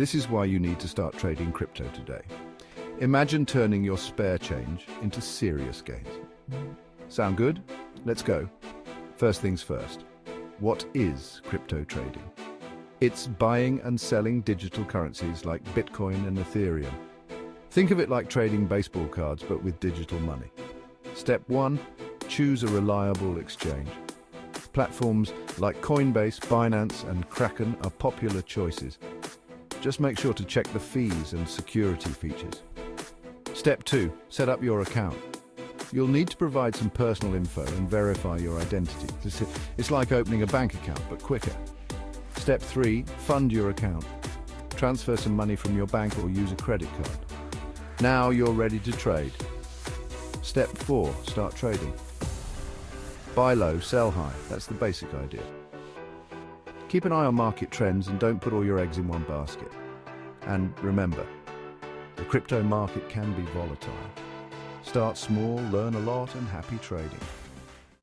This is why you need to start trading crypto today. Imagine turning your spare change into serious gains. Sound good? Let's go. First things first. What is crypto trading? It's buying and selling digital currencies like Bitcoin and Ethereum. Think of it like trading baseball cards but with digital money. Step 1. Choose a reliable exchange. Platforms like Coinbase, Binance, and Kraken are popular choices. Just make sure to check the fees and security features. Step 2. Set up your account. You'll need to provide some personal info and verify your identity. It's like opening a bank account, but quicker. Step 3. Fund your account. Transfer some money from your bank or use a credit card. Now you're ready to trade. Step 4. Start trading. Buy low, sell high. That's the basic idea. Keep an eye on market trends and don't put all your eggs in one basket. And remember, the crypto market can be volatile. Start small, learn a lot, and happy trading.